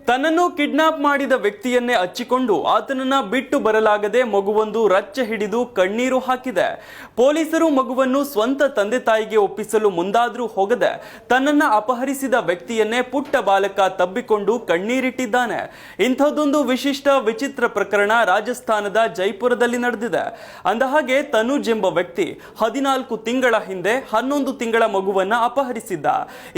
ತನ್ನನ್ನು ಕಿಡ್ನಾಪ್ ಮಾಡಿದ ವ್ಯಕ್ತಿಯನ್ನೇ ಹಚ್ಚಿಕೊಂಡು ಆತನನ್ನ ಬಿಟ್ಟು ಬರಲಾಗದೆ ಮಗುವೊಂದು ರಚ್ಚೆ ಹಿಡಿದು ಕಣ್ಣೀರು ಹಾಕಿದೆ. ಪೊಲೀಸರು ಮಗುವನ್ನು ಸ್ವಂತ ತಂದೆ ತಾಯಿಗೆ ಒಪ್ಪಿಸಲು ಮುಂದಾದ್ರೂ ಹೋಗದೆ ತನ್ನನ್ನ ಅಪಹರಿಸಿದ ವ್ಯಕ್ತಿಯನ್ನೇ ಪುಟ್ಟ ಬಾಲಕ ತಬ್ಬಿಕೊಂಡು ಕಣ್ಣೀರಿಟ್ಟಿದ್ದಾನೆ. ಇಂಥದ್ದೊಂದು ವಿಚಿತ್ರ ಪ್ರಕರಣ ರಾಜಸ್ಥಾನದ ಜೈಪುರದಲ್ಲಿ ನಡೆದಿದೆ. ಅಂದಹಾಗೆ ತನುಜ್ ಎಂಬ ವ್ಯಕ್ತಿ 14 ತಿಂಗಳ ಹಿಂದೆ 11 ತಿಂಗಳ ಮಗುವನ್ನ ಅಪಹರಿಸಿದ್ದ.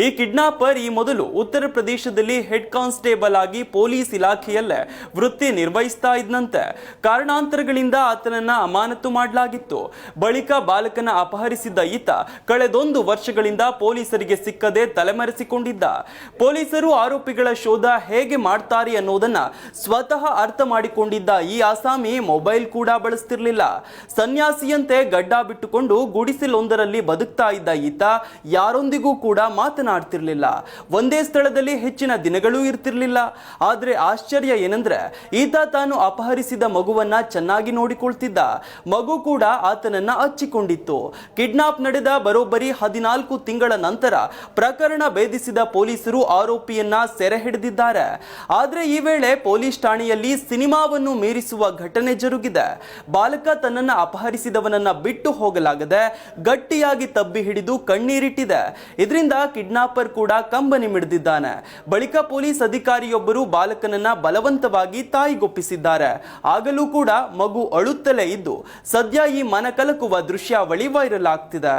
ಈ ಕಿಡ್ನಾಪರ್ ಈ ಮೊದಲು ಉತ್ತರ ಪ್ರದೇಶದಲ್ಲಿ ಹೆಡ್ ಕಾನ್ಸ್ಟೇಬಲ್ ಆಗಿ ಪೊಲೀಸ್ ಇಲಾಖೆಯಲ್ಲೇ ವೃತ್ತಿ ನಿರ್ವಹಿಸ್ತಾ ಇದ್ದಂತೆ. ಕಾರಣಾಂತರಗಳಿಂದ ಆತನನ್ನ ಅಮಾನತು ಮಾಡಲಾಗಿತ್ತು. ಬಳಿಕ ಬಾಲಕನ ಅಪಹರಿಸಿದ್ದ ಈತ ಕಳೆದೊಂದು ವರ್ಷಗಳಿಂದ ಪೊಲೀಸರಿಗೆ ಸಿಕ್ಕದೆ ತಲೆಮರೆಸಿಕೊಂಡಿದ್ದ. ಪೊಲೀಸರು ಆರೋಪಿಗಳ ಶೋಧ ಹೇಗೆ ಮಾಡ್ತಾರೆ ಅನ್ನೋದನ್ನ ಸ್ವತಃ ಅರ್ಥ ಮಾಡಿಕೊಂಡಿದ್ದ ಈ ಆಸಾಮಿ ಮೊಬೈಲ್ ಕೂಡ ಬಳಸ್ತಿರ್ಲಿಲ್ಲ. ಸನ್ಯಾಸಿಯಂತೆ ಗಡ್ಡ ಬಿಟ್ಟುಕೊಂಡು ಗುಡಿಸಲೊಂದರಲ್ಲಿ ಬದುಕ್ತಾ ಇದ್ದ ಈತ ಯಾರೊಂದಿಗೂ ಕೂಡ ಮಾತನಾಡ್ತಿರ್ಲಿಲ್ಲ. ಒಂದೇ ಸ್ಥಳದಲ್ಲಿ ಹೆಚ್ಚಿನ ದಿನಗಳೂ ಇರ್ತಿರ್ಲಿಲ್ಲ. ಆದ್ರೆ ಆಶ್ಚರ್ಯ ಏನಂದ್ರೆ ಈತ ತಾನು ಅಪಹರಿಸಿದ ಮಗುವನ್ನ ಚೆನ್ನಾಗಿ ನೋಡಿಕೊಳ್ತಿದ್ದ. ಮಗು ಕೂಡ ಆತನನ್ನ ಹಚ್ಚಿಕೊಂಡಿತ್ತು. ಕಿಡ್ನಾಪ್ ನಡೆದ ಬರೋಬ್ಬರಿ 14 ತಿಂಗಳ ನಂತರ ಪ್ರಕರಣ ಭೇದಿಸಿದ ಪೊಲೀಸರು ಆರೋಪಿಯನ್ನ ಸೆರೆ ಹಿಡಿದಿದ್ದಾರೆ. ಆದ್ರೆ ಈ ವೇಳೆ ಪೊಲೀಸ್ ಠಾಣೆಯಲ್ಲಿ ಸಿನಿಮಾವನ್ನು ಮೀರಿಸುವ ಘಟನೆ ಜರುಗಿದೆ. ಬಾಲಕ ತನ್ನನ್ನ ಅಪಹರಿಸಿದವನನ್ನ ಬಿಟ್ಟು ಹೋಗಲಾಗದೆ ಗಟ್ಟಿಯಾಗಿ ತಬ್ಬಿ ಹಿಡಿದು ಕಣ್ಣೀರಿಟ್ಟಿದೆ. ಇದರಿಂದ ಕಿಡ್ನಾಪರ್ ಕೂಡ ಕಂಬನಿ ಮಿಡಿದಿದ್ದಾನೆ. ಬಳಿಕ ಪೊಲೀಸ್ ಅಧಿಕಾರಿಯೊಬ್ಬರು ಬಾಲಕನನ್ನ ಬಲವಂತವಾಗಿ ತಾಯಿಗೊಪ್ಪಿಸಿದ್ದಾರೆ. ಆಗಲೂ ಕೂಡ ಮಗು ಅಳುತ್ತಲೇ ಇದ್ದು ಸದ್ಯ ಈ ಮನಕಲಕುವ ದೃಶ್ಯಾವಳಿ ವೈರಲ್ ಆಗ್ತಿದೆ.